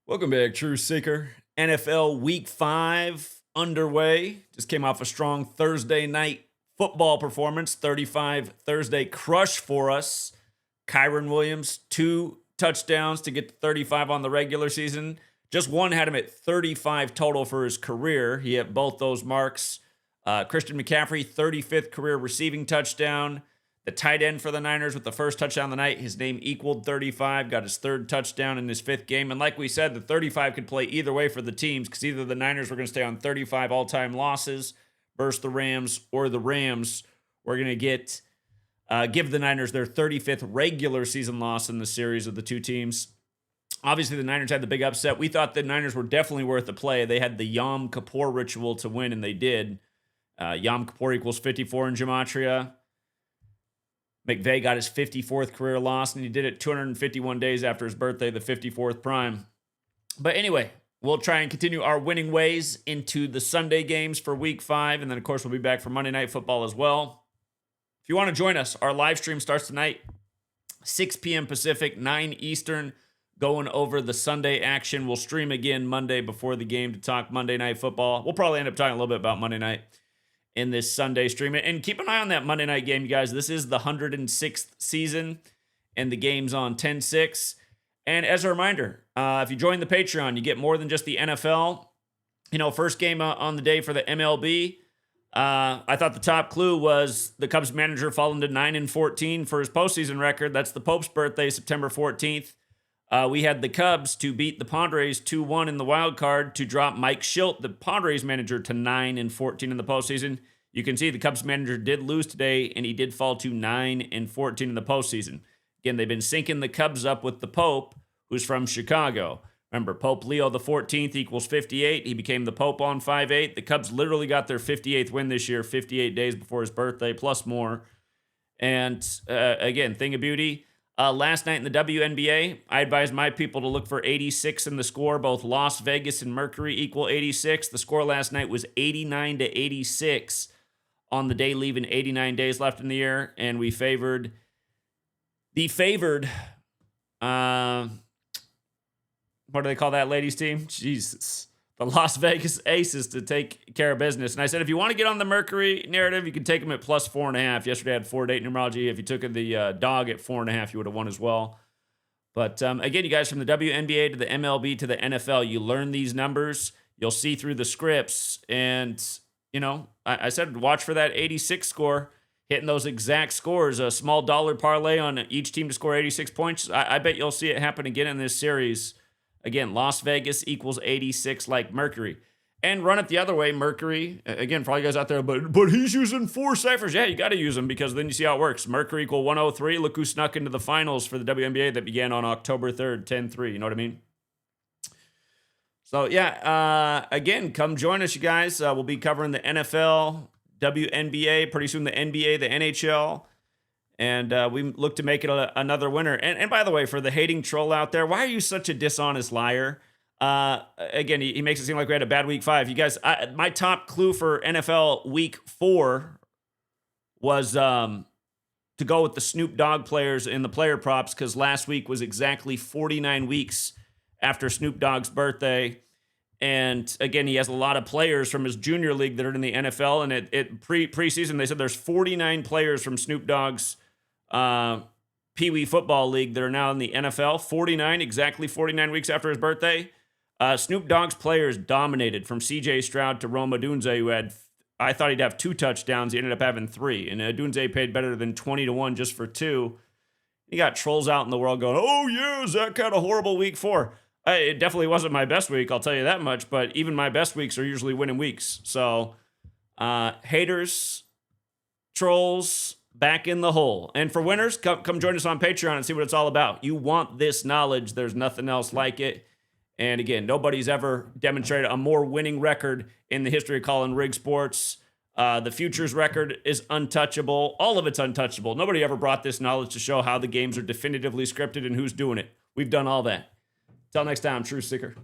Welcome back, True Seeker. NFL Week 5 underway. Just came off a strong Thursday night football performance. 35 Thursday crush for us. Kyron Williams, 2 touchdowns to get to 35 on the regular season. Just one had him at 35 total for his career. He hit both those marks. Christian McCaffrey, 35th career receiving touchdown. The tight end for the Niners with the first touchdown of the night. His name equaled 35, got his 3rd touchdown in his 5th game. And like we said, the 35 could play either way for the teams because either the Niners were going to stay on 35 all-time losses versus the Rams, or the Rams were going to give the Niners their 35th regular season loss in the series of the two teams. Obviously, the Niners had the big upset. We thought the Niners were definitely worth the play. They had the Yom Kippur ritual to win, and they did. Yom Kippur equals 54 in Gematria. McVay got his 54th career loss, and he did it 251 days after his birthday, the 54th prime. But anyway, we'll try and continue our winning ways into the Sunday games for Week 5, and then, of course, we'll be back for Monday Night Football as well. If you want to join us, our live stream starts tonight, 6 p.m. Pacific, 9 Eastern, going over the Sunday action. We'll stream again Monday before the game to talk Monday Night Football. We'll probably end up talking a little bit about Monday night in this Sunday stream. And keep an eye on that Monday night game, you guys. This is the 106th season, and the game's on 10-6. And as a reminder, if you join the Patreon, you get more than just the NFL. First game on the day for the MLB. I thought the top clue was the Cubs manager falling to 9-14 for his postseason record. That's the Pope's birthday, September 14th. We had the Cubs to beat the Padres 2-1 in the wild card to drop Mike Shildt, the Padres manager, to 9-14 in the postseason. You can see the Cubs manager did lose today, and he did fall to 9-14 in the postseason. Again, they've been syncing the Cubs up with the Pope, who's from Chicago. Remember, Pope Leo the 14th equals 58. He became the Pope on 5/8. The Cubs literally got their 58th win this year, 58 days before his birthday, plus more. And again, thing of beauty. Last night in the WNBA, I advised my people to look for 86 in the score. Both Las Vegas and Mercury equal 86. The score last night was 89-86 on the day, leaving 89 days left in the year, and we favored what do they call that ladies team? Jesus. The Las Vegas Aces to take care of business. And I said, if you want to get on the Mercury narrative, you can take them at plus 4.5. Yesterday I had 4-8 numerology. If you took the dog at 4.5, you would have won as well. But again, you guys, from the WNBA to the MLB to the NFL, you learn these numbers. You'll see through the scripts. And, I said watch for that 86 score, hitting those exact scores. A small dollar parlay on each team to score 86 points. I bet you'll see it happen again in this series. Again, Las Vegas equals 86 like Mercury. And run it the other way, Mercury. Again, for all you guys out there, but he's using 4 ciphers. Yeah, you got to use them because then you see how it works. Mercury equal 103. Look who snuck into the finals for the WNBA that began on October 3rd, 10-3. You know what I mean? So, yeah, again, come join us, you guys. We'll be covering the NFL, WNBA, pretty soon the NBA, the NHL. And we look to make it another winner. And by the way, for the hating troll out there, why are you such a dishonest liar? Again, he makes it seem like we had a bad week 5. You guys, my top clue for NFL week 4 was to go with the Snoop Dogg players in the player props, because last week was exactly 49 weeks after Snoop Dogg's birthday. And again, he has a lot of players from his junior league that are in the NFL. And preseason, they said there's 49 players from Snoop Dogg's Pee Wee Football League that are now in the NFL. 49, exactly 49 weeks after his birthday. Snoop Dogg's players dominated, from C.J. Stroud to Rome Odunze, who I thought he'd have 2 touchdowns. He ended up having 3. And Odunze paid better than 20-1 just for 2. You got trolls out in the world going, oh yeah, Zach had a horrible week 4. It definitely wasn't my best week, I'll tell you that much. But even my best weeks are usually winning weeks. So, haters, trolls, back in the hole. And for winners, come join us on Patreon and see what it's all about. You want this knowledge. There's nothing else like it. And again, nobody's ever demonstrated a more winning record in the history of calling rig sports. The futures record is untouchable. All of it's untouchable. Nobody ever brought this knowledge to show how the games are definitively scripted and who's doing it. We've done all that. Till next time, True Seeker.